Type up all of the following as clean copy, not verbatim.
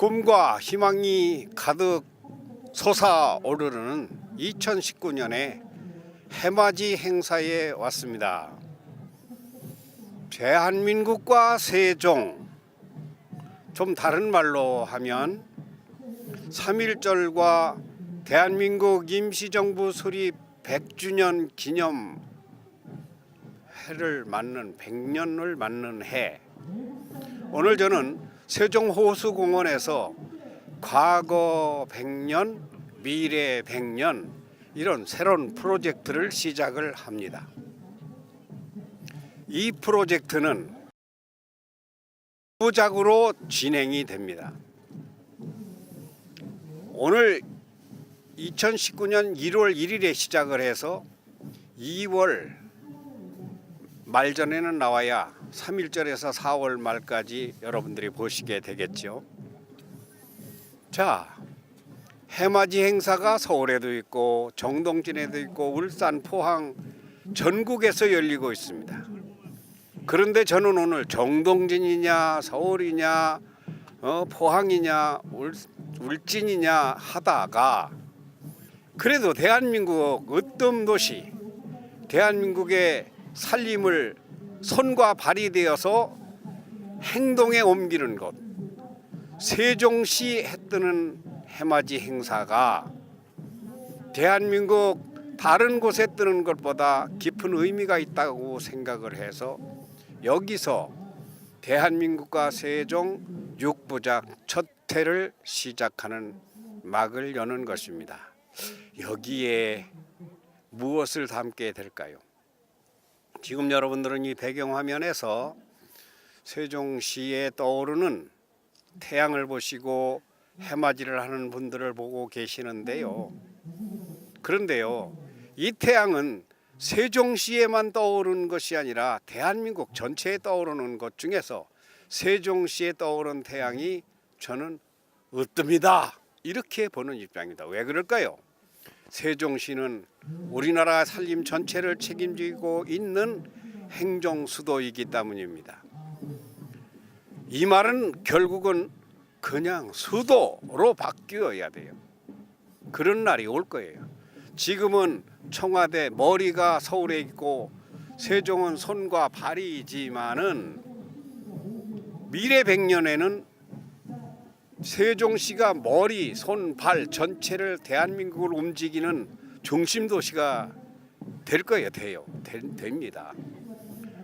꿈과 희망이 가득 솟아오르는 2019년의 해맞이 행사에 왔습니다. 대한민국과 세종, 좀 다른 말로 하면 3.1절과 대한민국 임시정부 수립 100주년 기념 해를 맞는 100년을 맞는 해. 오늘 저는 세종호수공원에서 과거 100년, 미래 100년 이런 새로운 프로젝트를 시작을 합니다. 이 프로젝트는 부작으로 진행이 됩니다. 오늘 2019년 1월 1일에 시작을 해서 2월 말 전에는 나와야 3.1절에서 4월 말까지 여러분들이 보시게 되겠죠. 자, 해맞이 행사가 서울에도 있고 정동진에도 있고 울산, 포항 전국에서 열리고 있습니다. 그런데 저는 오늘 정동진이냐 서울이냐 포항이냐 울진이냐 하다가 그래도 대한민국 으뜸도시, 대한민국의 살림을 손과 발이 되어서 행동에 옮기는 곳, 세종시 해뜨는 해맞이 행사가 대한민국 다른 곳에 뜨는 것보다 깊은 의미가 있다고 생각을 해서 여기서 대한민국과 세종 6부작 첫 회를 시작하는 막을 여는 것입니다. 여기에 무엇을 담게 될까요? 지금 여러분들은 이 배경화면에서 세종시에 떠오르는 태양을 보시고 해맞이를 하는 분들을 보고 계시는데요. 그런데요, 이 태양은 세종시에만 떠오르는 것이 아니라 대한민국 전체에 떠오르는 것 중에서 세종시에 떠오른 태양이 저는 으뜸이다 이렇게 보는 입장입니다. 왜 그럴까요? 세종시는 우리나라 살림 전체를 책임지고 있는 행정수도이기 때문입니다. 이 말은 결국은 그냥 수도로 바뀌어야 돼요. 그런 날이 올 거예요. 지금은 청와대 머리가 서울에 있고 세종은 손과 발이지만은 미래 100년에는 세종시가 머리, 손, 발 전체를 대한민국을 움직이는 중심 도시가 될 거예요. 됩니다.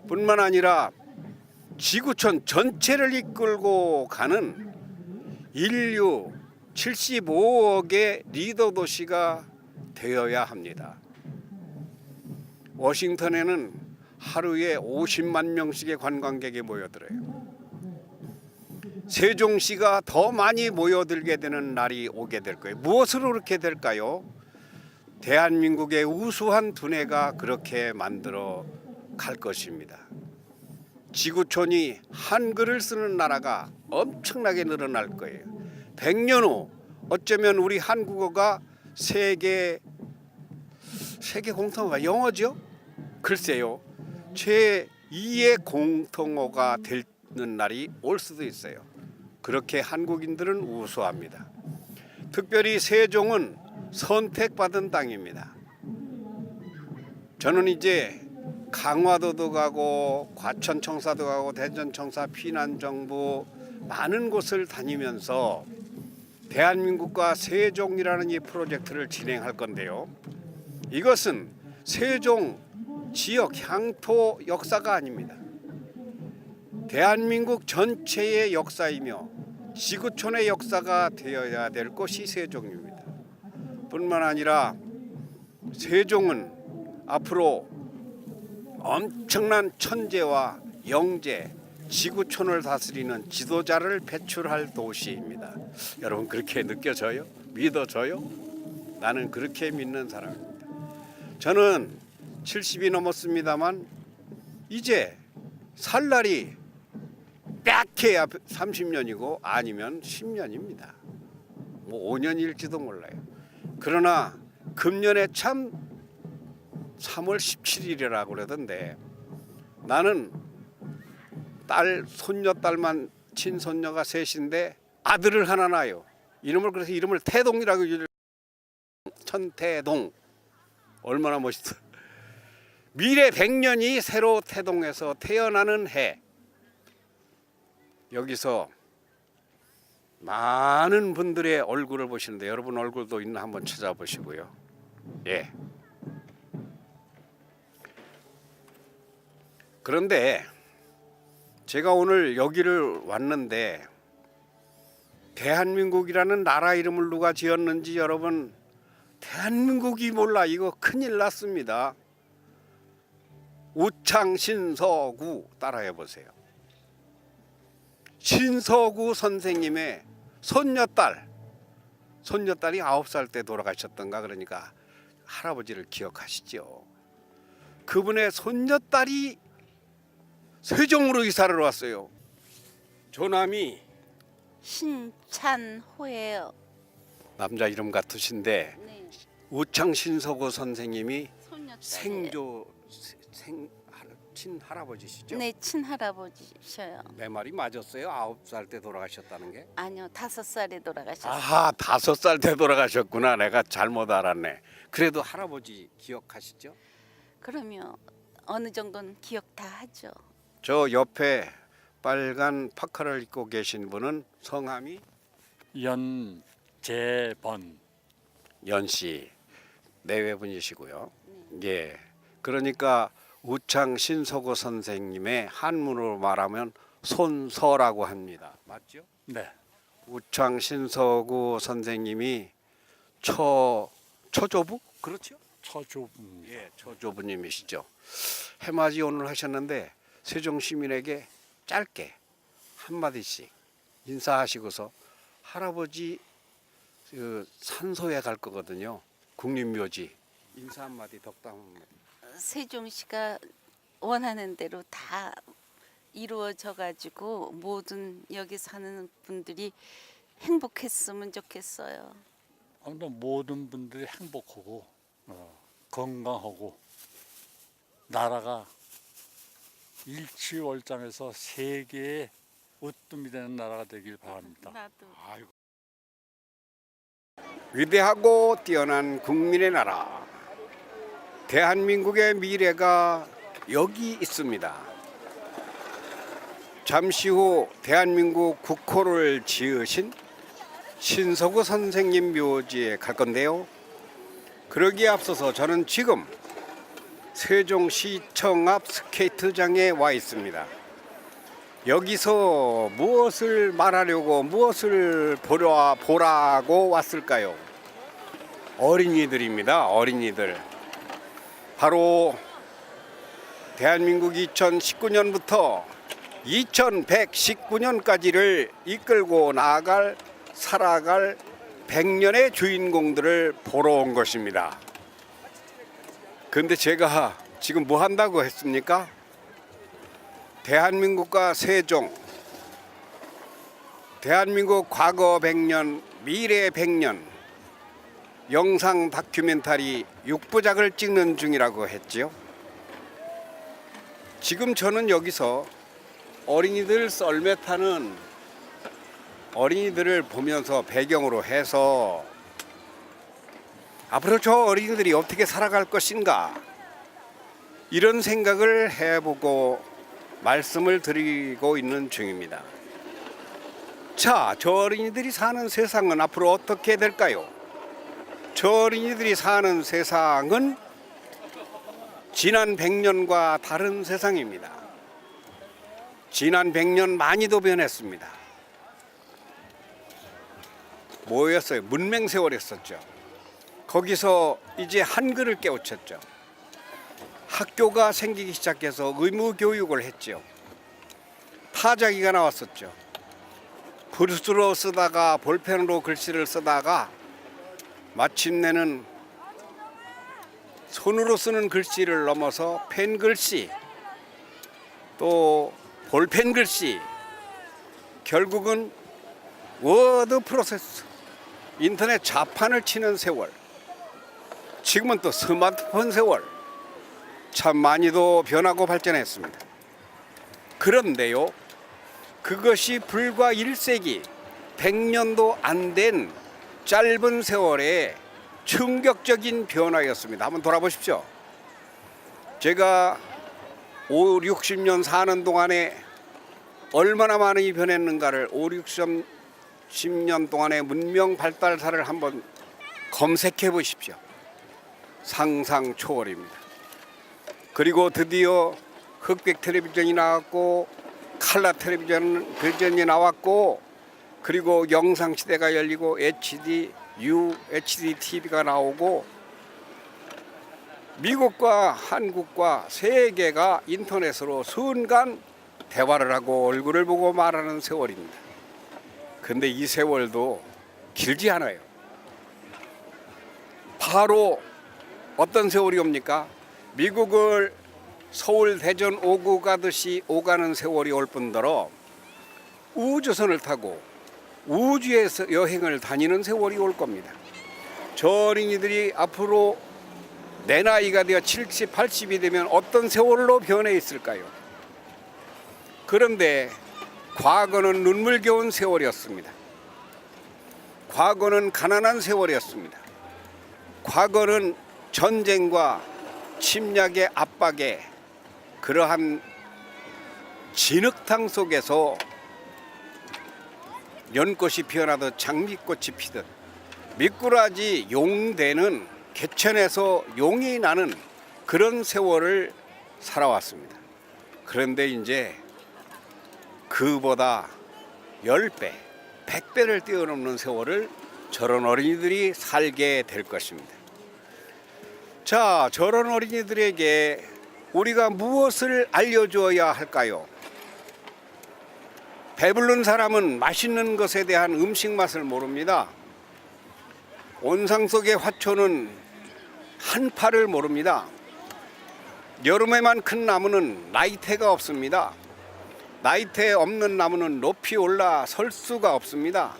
뿐만 아니라 지구촌 전체를 이끌고 가는 인류 75억의 리더 도시가 되어야 합니다. 워싱턴에는 하루에 50만 명씩의 관광객이 모여들어요. 세종시가 더 많이 모여들게 되는 날이 오게 될 거예요. 무엇으로 그렇게 될까요? 대한민국의 우수한 두뇌가 그렇게 만들어 갈 것입니다. 지구촌이 한글을 쓰는 나라가 엄청나게 늘어날 거예요. 100년 후 어쩌면 우리 한국어가 세계 공통어가 영어죠? 글쎄요. 제2의 공통어가 되는 날이 올 수도 있어요. 그렇게 한국인들은 우수합니다. 특별히 세종은 선택받은 땅입니다. 저는 이제 강화도도 가고 과천청사도 가고 대전청사 피난정부 많은 곳을 다니면서 대한민국과 세종이라는 이 프로젝트를 진행할 건데요. 이것은 세종 지역 향토 역사가 아닙니다. 대한민국 전체의 역사이며 지구촌의 역사가 되어야 될 것이 세종입니다. 뿐만 아니라 세종은 앞으로 엄청난 천재와 영재, 지구촌을 다스리는 지도자를 배출할 도시입니다. 여러분 그렇게 느껴져요? 믿어져요? 나는 그렇게 믿는 사람입니다. 저는 70이 넘었습니다만 이제 살 날이 빽해야 30년이고 아니면 10년입니다. 뭐 5년일지도 몰라요. 그러나 금년에 참 3월 17일이라고 그러던데 나는 딸, 손녀딸만 친손녀가 셋인데 아들을 하나 낳아요. 이름을 그래서 이름을 태동이라고 천태동. 얼마나 멋있어. 미래 100년이 새로 태동해서 태어나는 해. 여기서 많은 분들의 얼굴을 보시는데 여러분 얼굴도 있나 한번 찾아보시고요. 예. 그런데 제가 오늘 여기를 왔는데 대한민국이라는 나라 이름을 누가 지었는지 여러분 대한민국이 몰라. 이거 큰일 났습니다. 우창신서구 따라해 보세요. 신서구 선생님의 손녀딸이 9살 때 돌아가셨던가. 그러니까 할아버지를 기억하시죠. 그분의 손녀딸이 세종으로 이사를 왔어요. 조남이 신찬호예요. 남자 이름 같으신데 네. 우창신서구 선생님이 손녀딸이에요. 친할아버지시죠? 네, 친할아버지셔요. 내 말이 맞았어요? 9살 때 돌아가셨다는 게? 아니요, 5살에 돌아가셨어요. 아하, 5살 때 돌아가셨구나. 내가 잘못 알았네. 그래도 할아버지 기억하시죠? 그러면 어느 정도는 기억 다 하죠. 저 옆에 빨간 파카를 입고 계신 분은 성함이 연재번. 연씨 내외분이시고요. 예, 그러니까 우창신서구 선생님의 한문으로 말하면 손서라고 합니다. 맞죠? 네. 우창신서구 선생님이 초조부? 그렇죠? 처조분. 예, 초조부님이시죠. 해맞이 오늘 하셨는데 세종 시민에게 짧게 한마디씩 인사하시고서 할아버지 그 산소에 갈 거거든요. 국립묘지. 인사 한마디, 덕담 한마디. 세종시가 원하는 대로 다 이루어져 가지고 모든 여기 사는 분들이 행복했으면 좋겠어요. 아무튼 모든 분들이 행복하고 건강하고 나라가 일취월장해서 세계의 으뜸이 되는 나라가 되길 바랍니다. 나도. 아이고. 위대하고 뛰어난 국민의 나라. 대한민국의 미래가 여기 있습니다. 잠시 후 대한민국 국호를 지으신 신서구 선생님 묘지에 갈 건데요. 그러기에 앞서서 저는 지금 세종시청 앞 스케이트장에 와 있습니다. 여기서 무엇을 말하려고, 무엇을 보라고 왔을까요? 어린이들입니다. 어린이들. 바로 대한민국 2019년부터 2119년까지를 이끌고 나아갈, 살아갈 100년의 주인공들을 보러 온 것입니다. 근데 제가 지금 뭐 한다고 했습니까? 대한민국과 세종, 대한민국 과거 100년, 미래 100년 영상 다큐멘터리 6부작을 찍는 중이라고 했지요. 지금 저는 여기서 어린이들 썰매 타는 어린이들을 보면서 배경으로 해서 앞으로 저 어린이들이 어떻게 살아갈 것인가 이런 생각을 해보고 말씀을 드리고 있는 중입니다. 자, 저 어린이들이 사는 세상은 앞으로 어떻게 될까요? 저 어린이들이 사는 세상은 지난 100년과 다른 세상입니다. 지난 100년 많이도 변했습니다. 뭐였어요? 문맹세월이었었죠. 거기서 이제 한글을 깨우쳤죠. 학교가 생기기 시작해서 의무교육을 했죠. 타자기가 나왔었죠. 붓으로 쓰다가 볼펜으로 글씨를 쓰다가 마침내는 손으로 쓰는 글씨를 넘어서 펜글씨, 또 볼펜 글씨, 결국은 워드 프로세스, 인터넷 자판을 치는 세월, 지금은 또 스마트폰 세월, 참 많이도 변하고 발전했습니다. 그런데요, 그것이 불과 1세기, 100년도 안 된 짧은 세월에 충격적인 변화였습니다. 한번 돌아보십시오. 제가 5, 60년 사는 동안에 얼마나 많이 변했는가를 5, 60년 동안의 문명 발달사를 한번 검색해 보십시오. 상상 초월입니다. 그리고 드디어 흑백 텔레비전이 나왔고 칼라 텔레비전이 나왔고 그리고 영상 시대가 열리고 HD, UHD TV가 나오고 미국과 한국과 세계가 인터넷으로 순간 대화를 하고 얼굴을 보고 말하는 세월입니다. 근데 이 세월도 길지 않아요. 바로 어떤 세월이 옵니까? 미국을 서울 대전 오고 가듯이 오가는 세월이 올 뿐더러 우주선을 타고 우주에서 여행을 다니는 세월이 올 겁니다. 저 어린이들이 앞으로 내 나이가 되어 70, 80이 되면 어떤 세월로 변해 있을까요? 그런데 과거는 눈물겨운 세월이었습니다. 과거는 가난한 세월이었습니다. 과거는 전쟁과 침략의 압박에 그러한 진흙탕 속에서 연꽃이 피어나듯 장미꽃이 피듯 미꾸라지 용되는 개천에서 용이 나는 그런 세월을 살아왔습니다. 그런데 이제 그보다 10배, 100배를 뛰어넘는 세월을 저런 어린이들이 살게 될 것입니다. 자, 저런 어린이들에게 우리가 무엇을 알려주어야 할까요? 배부른 사람은 맛있는 것에 대한 음식 맛을 모릅니다. 온상 속의 화초는 한파를 모릅니다. 여름에만 큰 나무는 나이테가 없습니다. 나이테 없는 나무는 높이 올라 설 수가 없습니다.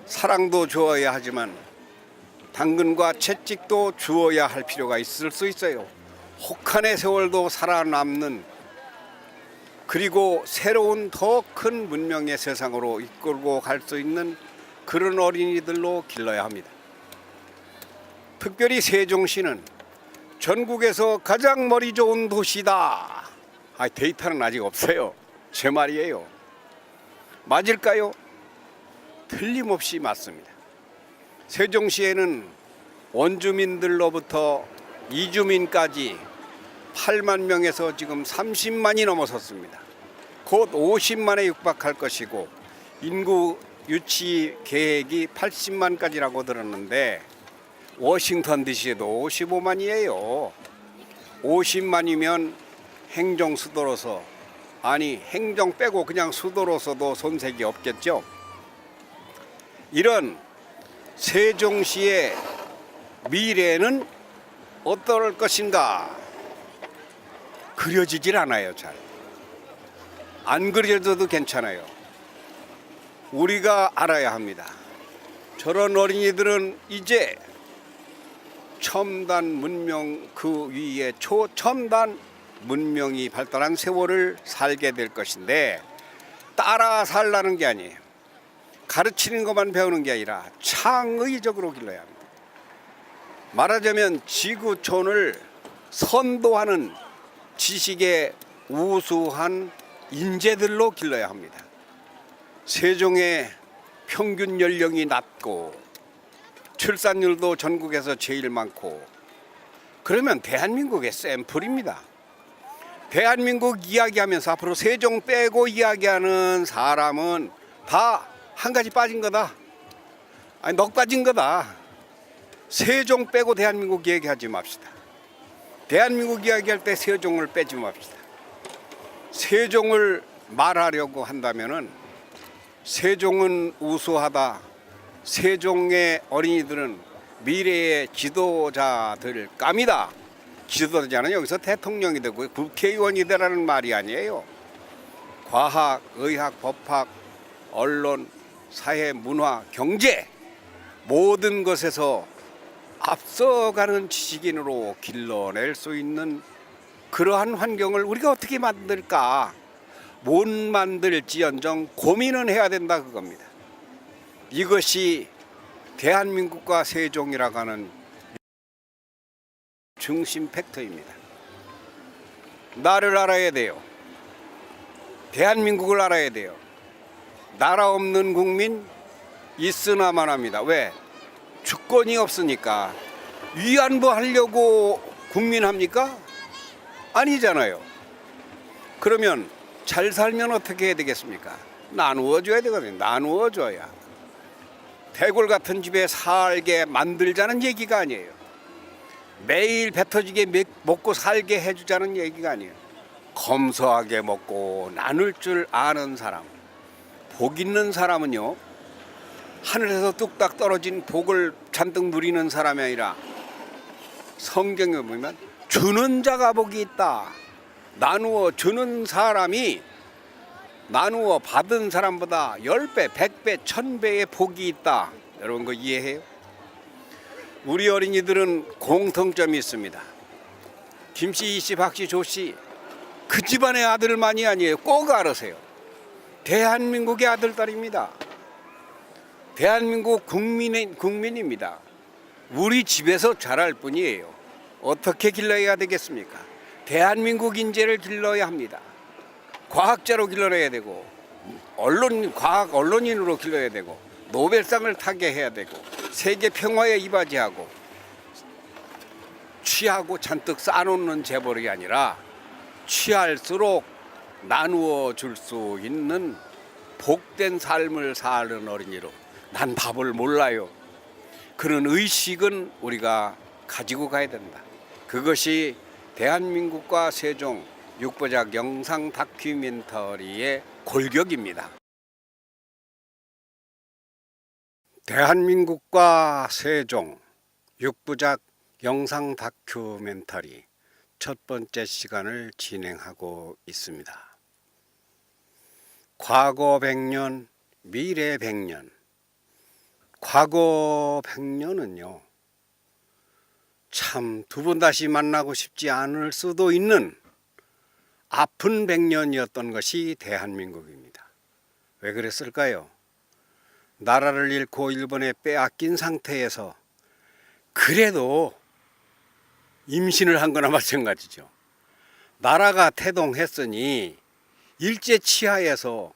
사랑도 주어야 하지만 당근과 채찍도 주어야 할 필요가 있을 수 있어요. 혹한의 세월도 살아남는 그리고 새로운 더 큰 문명의 세상으로 이끌고 갈 수 있는 그런 어린이들로 길러야 합니다. 특별히 세종시는 전국에서 가장 머리 좋은 도시다. 데이터는 아직 없어요. 제 말이에요. 맞을까요? 틀림없이 맞습니다. 세종시에는 원주민들로부터 이주민까지 8만 명에서 지금 30만이 넘어섰습니다. 곧 50만에 육박할 것이고 인구 유치 계획이 80만까지라고 들었는데 워싱턴 DC에도 55만이에요. 50만이면 행정 수도로서 아니 행정 빼고 그냥 수도로서도 손색이 없겠죠. 이런 세종시의 미래는 어떨 것인가 그려지질 않아요. 잘 안 그려져도 괜찮아요. 우리가 알아야 합니다. 저런 어린이들은 이제 첨단 문명 그 위에 초첨단 문명이 발달한 세월을 살게 될 것인데 따라 살라는 게 아니에요. 가르치는 것만 배우는 게 아니라 창의적으로 길러야 합니다. 말하자면 지구촌을 선도하는 지식의 우수한 인재들로 길러야 합니다. 세종의 평균 연령이 낮고 출산율도 전국에서 제일 많고 그러면 대한민국의 샘플입니다. 대한민국 이야기하면서 앞으로 세종 빼고 이야기하는 사람은 다 한 가지 빠진 거다. 아니 넋 빠진 거다. 세종 빼고 대한민국 얘기하지 맙시다. 대한민국 이야기할 때 세종을 빼지 맙시다. 세종을 말하려고 한다면은 세종은 우수하다. 세종의 어린이들은 미래의 지도자들 감이다. 지도자는 여기서 대통령이 되고 국회의원이 되라는 말이 아니에요. 과학, 의학, 법학, 언론, 사회, 문화, 경제 모든 것에서 앞서가는 지식인으로 길러낼 수 있는 그러한 환경을 우리가 어떻게 만들까? 못 만들지언정 고민은 해야 된다 그겁니다. 이것이 대한민국과 세종이라고 하는 중심 팩터입니다. 나를 알아야 돼요. 대한민국을 알아야 돼요. 나라 없는 국민 있으나만 합니다. 왜? 주권이 없으니까. 위안부 하려고 국민합니까? 아니잖아요. 그러면 잘 살면 어떻게 해야 되겠습니까? 나누어줘야 되거든요. 나누어줘야. 대골 같은 집에 살게 만들자는 얘기가 아니에요. 매일 배 터지게 먹고 살게 해주자는 얘기가 아니에요. 검소하게 먹고 나눌 줄 아는 사람. 복 있는 사람은요, 하늘에서 뚝딱 떨어진 복을 잔뜩 누리는 사람이 아니라 성경에 보면 주는 자가 복이 있다. 나누어 주는 사람이 나누어 받은 사람보다 10배, 100배, 1000배의 복이 있다. 여러분 그거 이해해요? 우리 어린이들은 공통점이 있습니다. 김씨, 이씨, 박씨, 조씨 그 집안의 아들만이 아니에요. 꼭 알으세요. 대한민국의 아들, 딸입니다. 대한민국 국민입니다. 우리 집에서 자랄 뿐이에요. 어떻게 길러야 되겠습니까? 대한민국 인재를 길러야 합니다. 과학자로 길러내야 되고 과학 언론인으로 길러야 되고 노벨상을 타게 해야 되고 세계 평화에 이바지하고 취하고 잔뜩 쌓아놓는 재벌이 아니라 취할수록 나누어 줄 수 있는 복된 삶을 사는 어린이로 난 밥을 몰라요. 그런 의식은 우리가 가지고 가야 된다. 그것이 대한민국과 세종 6부작 영상 다큐멘터리의 골격입니다. 대한민국과 세종 6부작 영상 다큐멘터리 첫 번째 시간을 진행하고 있습니다. 과거 100년, 미래 100년. 과거 100년은요, 참 두 번 다시 만나고 싶지 않을 수도 있는 아픈 100년이었던 것이 대한민국입니다. 왜 그랬을까요? 나라를 잃고 일본에 빼앗긴 상태에서 그래도 임신을 한 거나 마찬가지죠. 나라가 태동했으니 일제 치하에서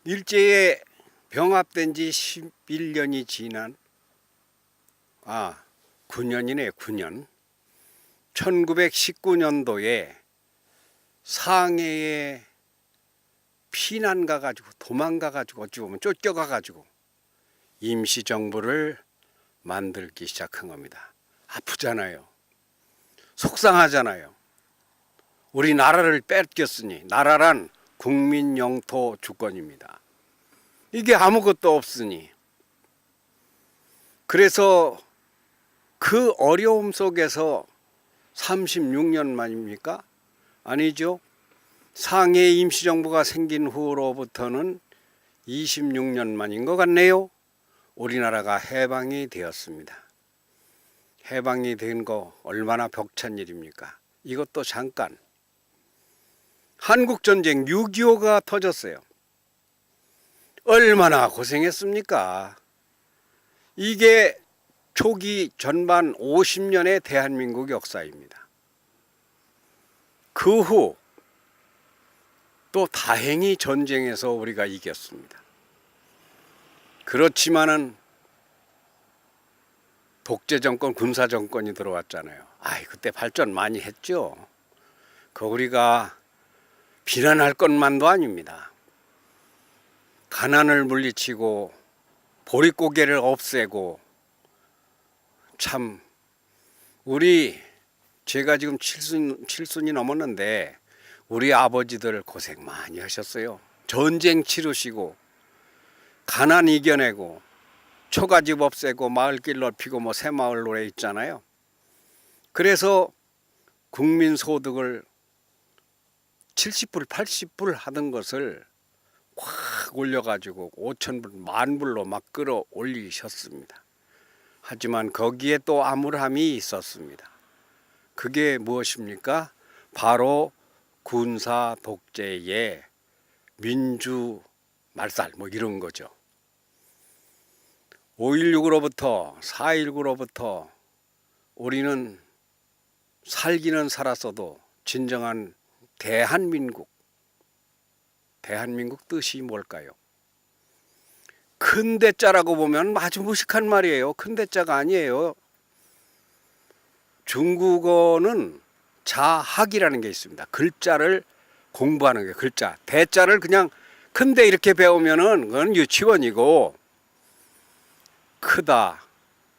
일제에 병합된 지 11년이 지난 9년이네 9년 1919년도에 상해에 피난 가가지고 도망가가지고 어찌 보면 쫓겨가가지고 임시정부를 만들기 시작한 겁니다. 아프잖아요. 속상하잖아요. 우리 나라를 뺏겼으니 나라란 국민 영토 주권입니다. 이게 아무것도 없으니 그래서 그 어려움 속에서 36년 만입니까? 아니죠. 상해 임시정부가 생긴 후로부터는 26년 만인 것 같네요. 우리나라가 해방이 되었습니다. 해방이 된 거 얼마나 벅찬 일입니까? 이것도 잠깐. 한국전쟁 6.25가 터졌어요. 얼마나 고생했습니까? 이게 초기 전반 50년의 대한민국 역사입니다. 그 후 또 다행히 전쟁에서 우리가 이겼습니다. 그렇지만은 독재 정권, 군사 정권이 들어왔잖아요. 그때 발전 많이 했죠. 그 우리가 비난할 것만도 아닙니다. 가난을 물리치고 보릿고개를 없애고 참 제가 지금 칠순이 넘었는데 우리 아버지들 고생 많이 하셨어요. 전쟁 치르시고 가난 이겨내고 초가집 없애고 마을길 넓히고 새마을 노래 있잖아요. 그래서 국민소득을 70불, 80불 하던 것을 확 올려가지고 5,000불, 10,000불로 막 끌어올리셨습니다. 하지만 거기에 또 암울함이 있었습니다. 그게 무엇입니까? 바로 군사 독재의 민주 말살 뭐 이런 거죠. 5.16으로부터 4.19로부터 우리는 살기는 살았어도 진정한 대한민국 뜻이 뭘까요? 큰 대자라고 보면 아주 무식한 말이에요. 큰 대자가 아니에요. 중국어는 자학이라는 게 있습니다. 글자를 공부하는 게 글자. 대자를 그냥 큰데 이렇게 배우면은 그건 유치원이고, 크다,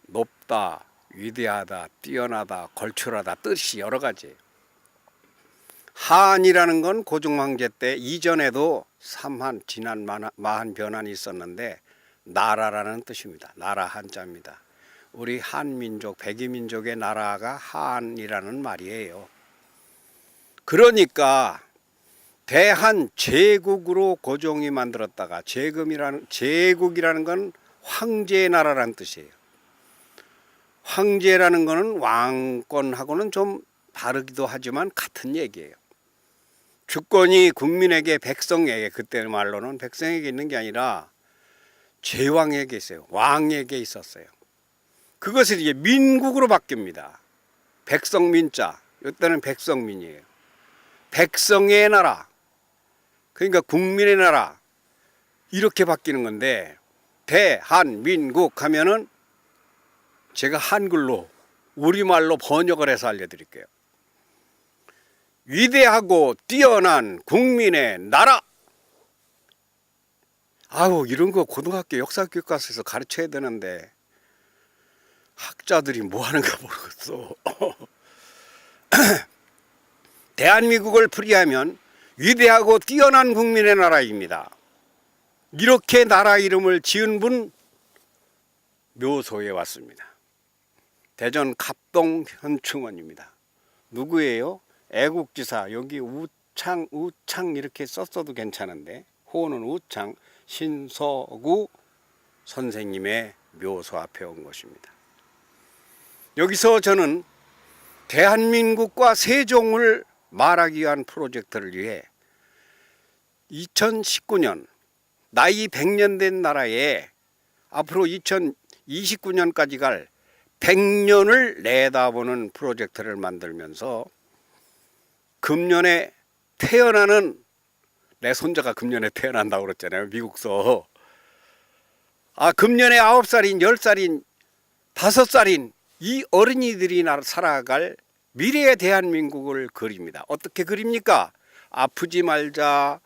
높다, 위대하다, 뛰어나다, 걸출하다 뜻이 여러 가지예요. 한이라는 건 고종황제 때 이전에도 삼한, 진한, 마한 변환이 있었는데 나라라는 뜻입니다. 나라 한자입니다. 우리 한민족, 백이민족의 나라가 한이라는 말이에요. 그러니까 대한 제국으로 고종이 만들었다가 제국이라는 건 황제의 나라라는 뜻이에요. 황제라는 거는 왕권하고는 좀 다르기도 하지만 같은 얘기예요. 주권이 국민에게, 백성에게, 그때 말로는 백성에게 있는 게 아니라 제왕에게 있어요. 왕에게 있었어요. 그것이 이제 민국으로 바뀝니다. 백성민자, 이때는 백성민이에요. 백성의 나라, 그러니까 국민의 나라, 이렇게 바뀌는 건데, 대한민국 하면은 제가 한글로 우리말로 번역을 해서 알려드릴게요. 위대하고 뛰어난 국민의 나라. 아우, 이런 거 고등학교 역사교과서에서 가르쳐야 되는데 학자들이 뭐 하는가 모르겠어. 대한민국을 풀이하면 위대하고 뛰어난 국민의 나라입니다. 이렇게 나라 이름을 지은 분 묘소에 왔습니다. 대전 갑동 현충원입니다. 누구예요? 애국지사. 여기 우창 이렇게 썼어도 괜찮은데 호는 우창, 신서구 선생님의 묘소 앞에 온 것입니다. 여기서 저는 대한민국과 세종을 말하기 위한 프로젝트를 위해 2019년 나이 100년 된 나라에 앞으로 2029년까지 갈 100년을 내다보는 프로젝트를 만들면서 금년에 태어나는, 내 손자가 금년에 태어난다고 그랬잖아요. 미국서. 금년에 9살인 10살인 5살인 이 어린이들이 살아갈 미래의 대한민국을 그립니다. 어떻게 그립니까? 아프지 말자,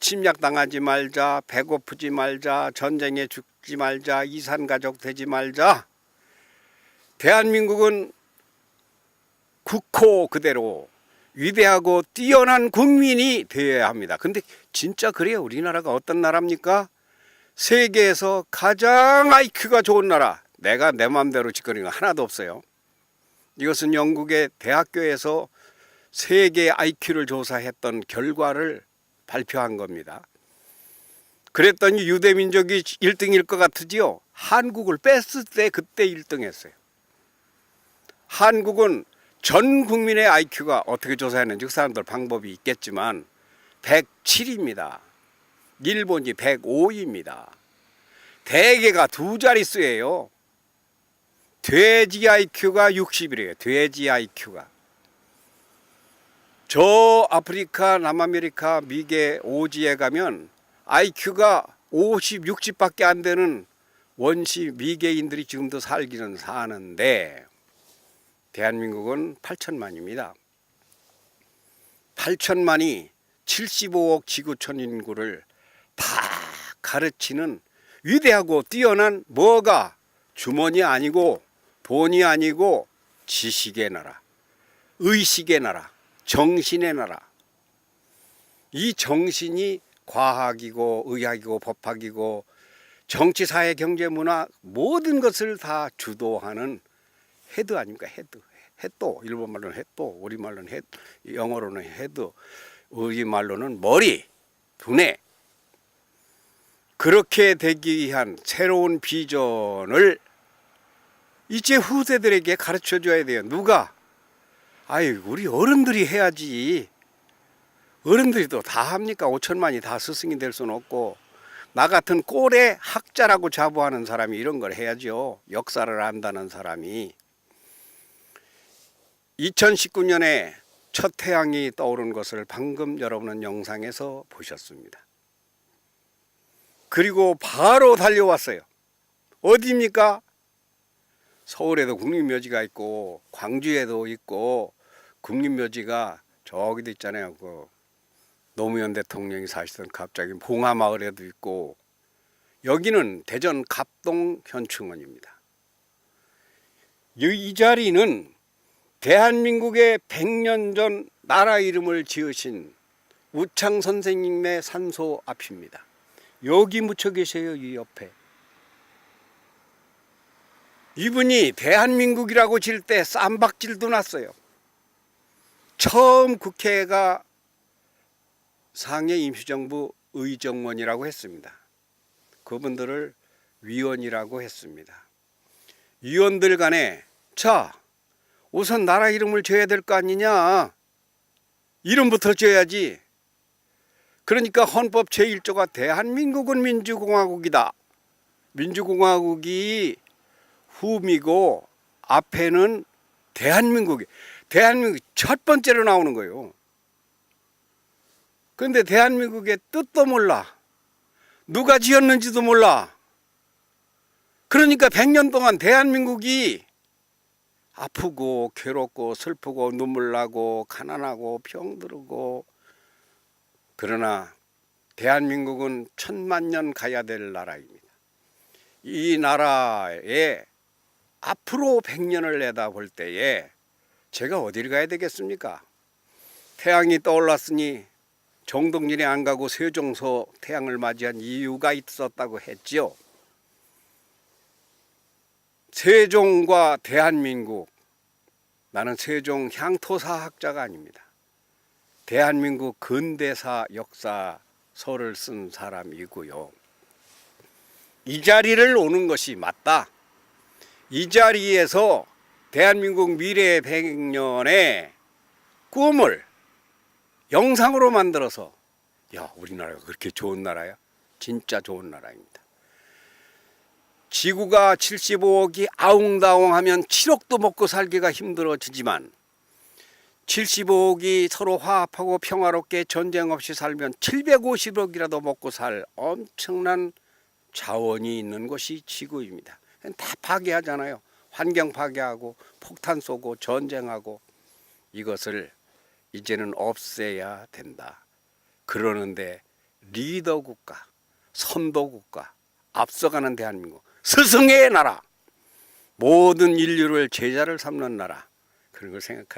침략당하지 말자, 배고프지 말자, 전쟁에 죽지 말자, 이산가족 되지 말자. 대한민국은 국호 그대로 위대하고 뛰어난 국민이 되어야 합니다. 근데 진짜 그래요. 우리나라가 어떤 나라입니까? 세계에서 가장 IQ가 좋은 나라. 내가 내 마음대로 짓거리는 거 하나도 없어요. 이것은 영국의 대학교에서 세계 IQ를 조사했던 결과를 발표한 겁니다. 그랬더니 유대민족이 1등일 것 같으지요? 한국을 뺐을 때 그때 1등 했어요. 한국은 전 국민의 IQ가 어떻게 조사했는지 그 사람들 방법이 있겠지만 107입니다. 일본이 105입니다. 대개가 두 자릿수예요. 돼지 IQ가 60이래요. 돼지 IQ가. 저 아프리카, 남아메리카, 미개, 오지에 가면 IQ가 50, 60밖에 안 되는 원시 미개인들이 지금도 살기는 사는데 대한민국은 8천만입니다. 8천만이 75억 지구촌 인구를 다 가르치는 위대하고 뛰어난 뭐가 주머니 아니고 돈이 아니고 지식의 나라, 의식의 나라, 정신의 나라. 이 정신이 과학이고 의학이고 법학이고 정치, 사회, 경제, 문화 모든 것을 다 주도하는 헤드 아닙니까? 헤드. 헤도. 일본말로는 헤도, 우리말로는 헤드, 영어로는 헤드, 우리말로는 머리, 두뇌. 그렇게 되기 위한 새로운 비전을 이제 후세들에게 가르쳐 줘야 돼요. 누가? 우리 어른들이 해야지. 어른들이 또 다 합니까? 5천만이 다 스승이 될 수는 없고, 나 같은 꼴의 학자라고 자부하는 사람이 이런 걸 해야죠. 역사를 안다는 사람이. 2019년에 첫 태양이 떠오른 것을 방금 여러분은 영상에서 보셨습니다. 그리고 바로 달려왔어요. 어디입니까? 서울에도 국립묘지가 있고 광주에도 있고, 국립묘지가 저기도 있잖아요. 그 노무현 대통령이 사시던 갑자기 봉하마을에도 있고, 여기는 대전 갑동 현충원입니다. 이 자리는 대한민국의 100년 전 나라 이름을 지으신 우창 선생님의 산소 앞입니다. 여기 묻혀 계세요. 이 옆에. 이분이 대한민국이라고 질 때 쌈박질도 났어요. 처음 국회가 상해 임시정부 의정원이라고 했습니다. 그분들을 위원이라고 했습니다. 위원들 간에 자, 우선 나라 이름을 지어야 될 거 아니냐. 이름부터 지어야지. 그러니까 헌법 제1조가 대한민국은 민주공화국이다. 민주공화국이 후미고 앞에는 대한민국이 첫 번째로 나오는 거예요. 그런데 대한민국의 뜻도 몰라. 누가 지었는지도 몰라. 그러니까 100년 동안 대한민국이 아프고 괴롭고 슬프고 눈물 나고 가난하고 병들고, 그러나 대한민국은 1000만 가야 될 나라입니다. 이 나라에 앞으로 100년을 내다볼 때에 제가 어디를 가야 되겠습니까? 태양이 떠올랐으니 정동진에 안 가고 세종서 태양을 맞이한 이유가 있었다고 했지요. 세종과 대한민국, 나는 세종 향토사학자가 아닙니다. 대한민국 근대사 역사서를 쓴 사람이고요. 이 자리를 오는 것이 맞다. 이 자리에서 대한민국 미래 100년의 꿈을 영상으로 만들어서, 야, 우리나라가 그렇게 좋은 나라야? 진짜 좋은 나라입니다. 지구가 75억이 아웅다웅하면 7억도 먹고 살기가 힘들어지지만, 75억이 서로 화합하고 평화롭게 전쟁 없이 살면 750억이라도 먹고 살 엄청난 자원이 있는 곳이 지구입니다. 다 파괴하잖아요. 환경 파괴하고 폭탄 쏘고 전쟁하고. 이것을 이제는 없애야 된다. 그러는데 리더 국가, 선도 국가, 앞서가는 대한민국, 스승의 나라, 모든 인류를 제자를 삼는 나라, 그런 걸 생각하는